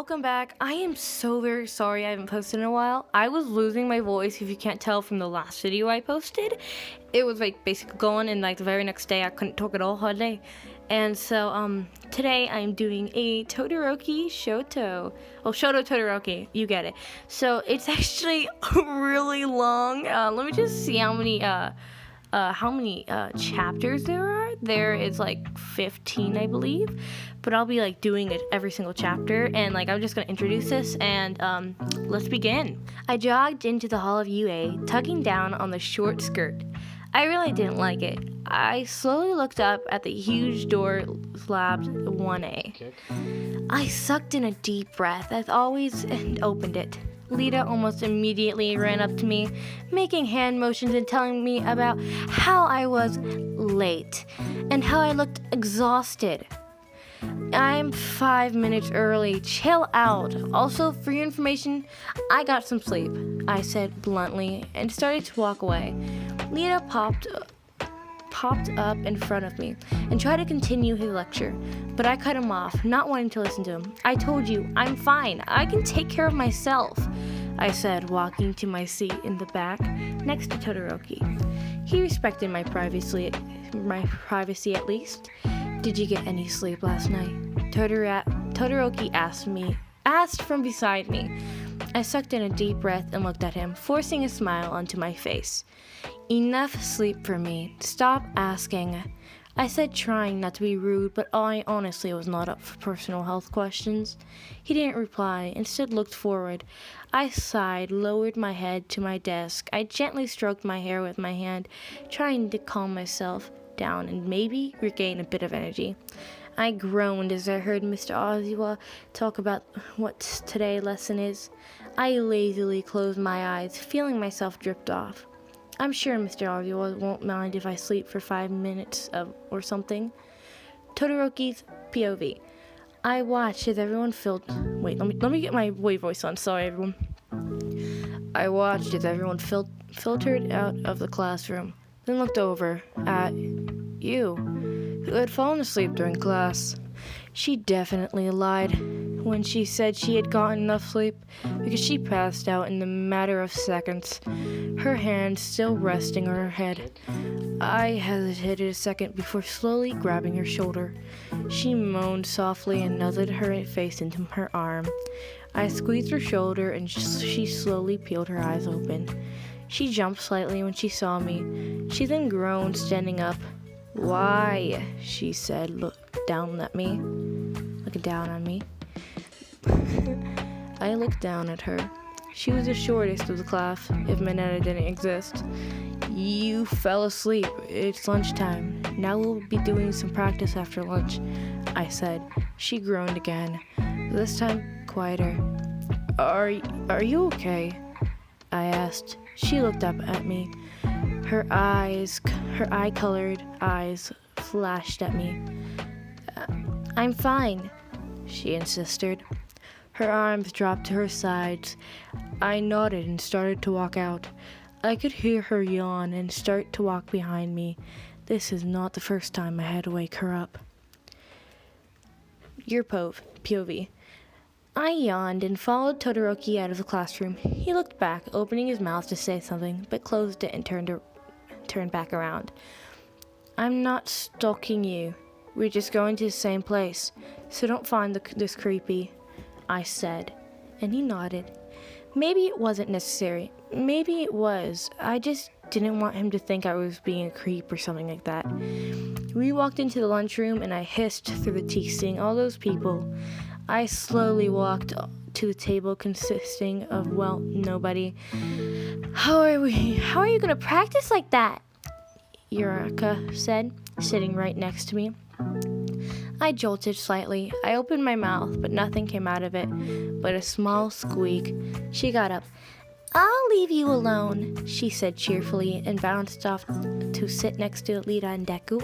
welcome back. I am so very sorry I haven't posted in a while. I was losing my voice, if you can't tell from the last video I posted. It was like basically going, and like the very next day I couldn't talk at all all day. And so today I'm doing a Todoroki Shoto. Well, Shoto Todoroki, you get it. So it's actually really long. Let me just see how many chapters there are. There is like 15, I believe, but I'll be like doing it every single chapter, and like I'm just gonna introduce this, and let's begin. I jogged into the hall of UA, tugging down on the short skirt. I really didn't like it. I slowly looked up at the huge door slabbed 1A. I sucked in a deep breath as always and opened it. Lita almost immediately ran up to me, making hand motions and telling me about how I was late and how I looked exhausted. I'm 5 minutes early. Chill out. Also, for your information, I got some sleep, I said bluntly and started to walk away. Lita popped up in front of me and tried to continue his lecture, but I cut him off, not wanting to listen to him. I told you, I'm fine. I can take care of myself, I said, walking to my seat in the back next to Todoroki. He respected my privacy at least. Did you get any sleep last night? Todoroki asked from beside me. I sucked in a deep breath and looked at him, forcing a smile onto my face. Enough sleep for me. Stop asking, I said, trying not to be rude, but I honestly was not up for personal health questions. He didn't reply, instead looked forward. I sighed, lowered my head to my desk. I gently stroked my hair with my hand, trying to calm myself down and maybe regain a bit of energy. I groaned as I heard Mr. Ozawa talk about what today's lesson is. I lazily closed my eyes, feeling myself drift off. I'm sure Mr. Ozawa won't mind if I sleep for 5 minutes or something. Todoroki's POV. I watched as everyone let me get my voice on. Sorry, everyone. I watched as everyone filtered out of the classroom, then looked over at you, who had fallen asleep during class. She definitely lied when she said she had gotten enough sleep, because she passed out in the matter of seconds, her hand still resting on her head. I hesitated a second before slowly grabbing her shoulder. She moaned softly and nuzzled her face into her arm. I squeezed her shoulder and she slowly peeled her eyes open. She jumped slightly when she saw me. She then groaned, standing up. Why? She said, looking down on me. I looked down at her. She was the shortest of the class, if Mineta didn't exist. You fell asleep. It's lunchtime. Now we'll be doing some practice after lunch, I said. She groaned again, this time quieter. Are you okay? I asked. She looked up at me. Her eye-colored eyes flashed at me. I'm fine, she insisted. Her arms dropped to her sides. I nodded and started to walk out. I could hear her yawn and start to walk behind me. This is not the first time I had to wake her up. Your POV. I yawned and followed Todoroki out of the classroom. He looked back, opening his mouth to say something, but closed it and turned back around. I'm not stalking you. We're just going to the same place, so don't find this creepy, I said, and he nodded. Maybe it wasn't necessary. Maybe it was. I just didn't want him to think I was being a creep or something like that. We walked into the lunchroom and I hissed through the teeth, seeing all those people. I slowly walked to the table consisting of, nobody. How are you gonna practice like that? Yurika said, sitting right next to me. I jolted slightly. I opened my mouth, but nothing came out of it but a small squeak. She got up. I'll leave you alone, she said cheerfully, and bounced off to sit next to Lita and Deku.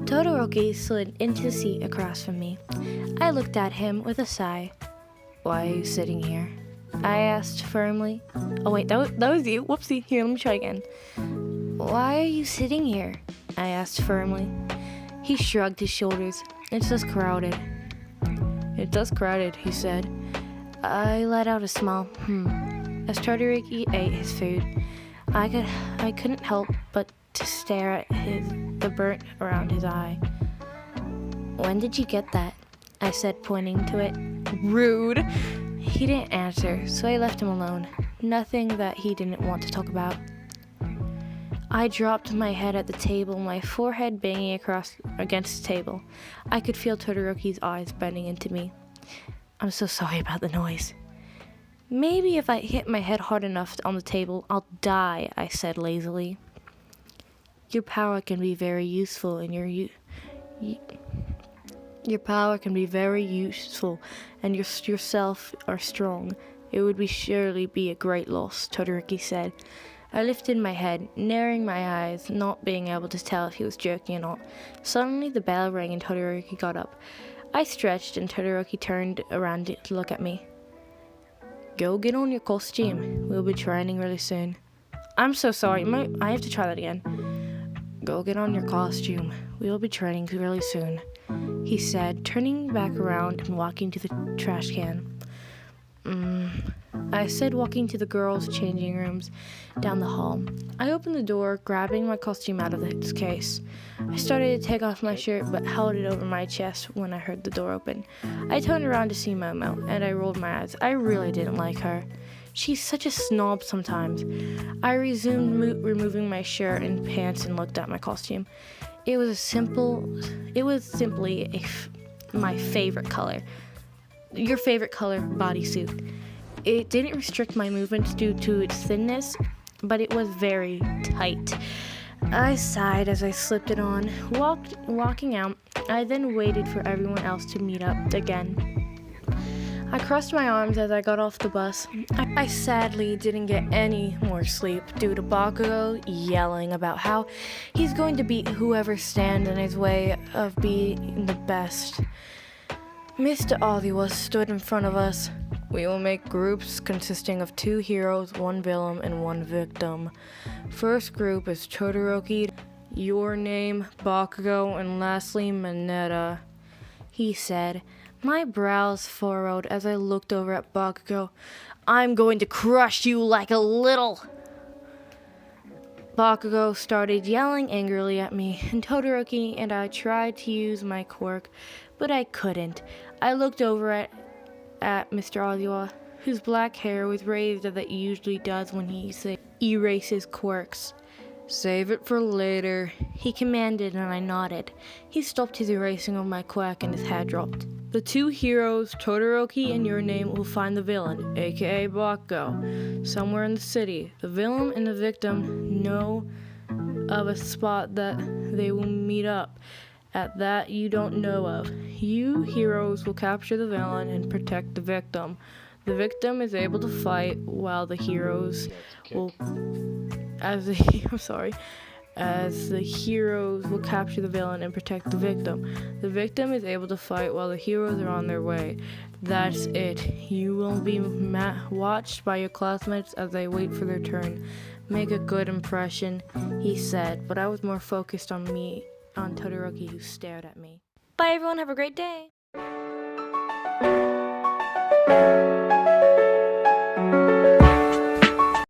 Todoroki slid into the seat across from me. I looked at him with a sigh. Why are you sitting here? I asked firmly. Oh wait, that was you. Whoopsie. Here, let me try again. Why are you sitting here? I asked firmly. He shrugged his shoulders. It's just crowded. It does crowded, he said. I let out a small as Todoroki ate his food. I couldn't help but to stare at the burnt around his eye. When did you get that? I said, pointing to it. Rude! He didn't answer, so I left him alone. Nothing that he didn't want to talk about. I dropped my head at the table, my forehead banging against the table. I could feel Todoroki's eyes bending into me. I'm so sorry about the noise. Maybe if I hit my head hard enough on the table, I'll die, I said lazily. Your power can be very useful, and your power can be very useful, and yourself are strong. It would surely be a great loss, Todoroki said. I lifted my head, narrowing my eyes, not being able to tell if he was joking or not. Suddenly the bell rang and Todoroki got up. I stretched and Todoroki turned around to look at me. Go get on your costume. We'll be training really soon. I'm so sorry. I have to try that again. Go get on your costume. We'll be training really soon, he said, turning back around and walking to the trash can. I said, walking to the girls' changing rooms down the hall. I opened the door, grabbing my costume out of its case. I started to take off my shirt, but held it over my chest when I heard the door open. I turned around to see Momo, and I rolled my eyes. I really didn't like her. She's such a snob sometimes. I resumed removing my shirt and pants and looked at my costume. It was simply my favorite color. Your favorite color bodysuit. It didn't restrict my movements due to its thinness, but it was very tight. I sighed as I slipped it on, walking out. I then waited for everyone else to meet up again. I crossed my arms as I got off the bus. I sadly didn't get any more sleep due to Bakugo yelling about how he's going to beat whoever stands in his way of being the best. Mr. Ozawa stood in front of us. We will make groups consisting of 2 heroes, 1 villain, and 1 victim. First group is Todoroki, your name, Bakugo, and lastly, Mineta, he said. My brows furrowed as I looked over at Bakugo. I'm going to crush you like a little... Bakugo started yelling angrily at me, and Todoroki and I tried to use my quirk, but I couldn't. I looked over at Mr. Ozawa, whose black hair was raised as it usually does when he erases quirks. Save it for later, he commanded, and I nodded. He stopped his erasing of my quirk and his head dropped. The 2 heroes, Todoroki and your name, will find the villain, aka Bakugo, somewhere in the city. The villain and the victim know of a spot that they will meet up at that you don't know of. You heroes will capture the villain and protect the victim. The victim is able to fight while the heroes will... As the heroes will capture the villain and protect the victim. The victim is able to fight while the heroes are on their way. That's it. You will be watched by your classmates as they wait for their turn. Make a good impression, he said, but I was more focused on Todoroki, who stared at me. Bye everyone, have a great day!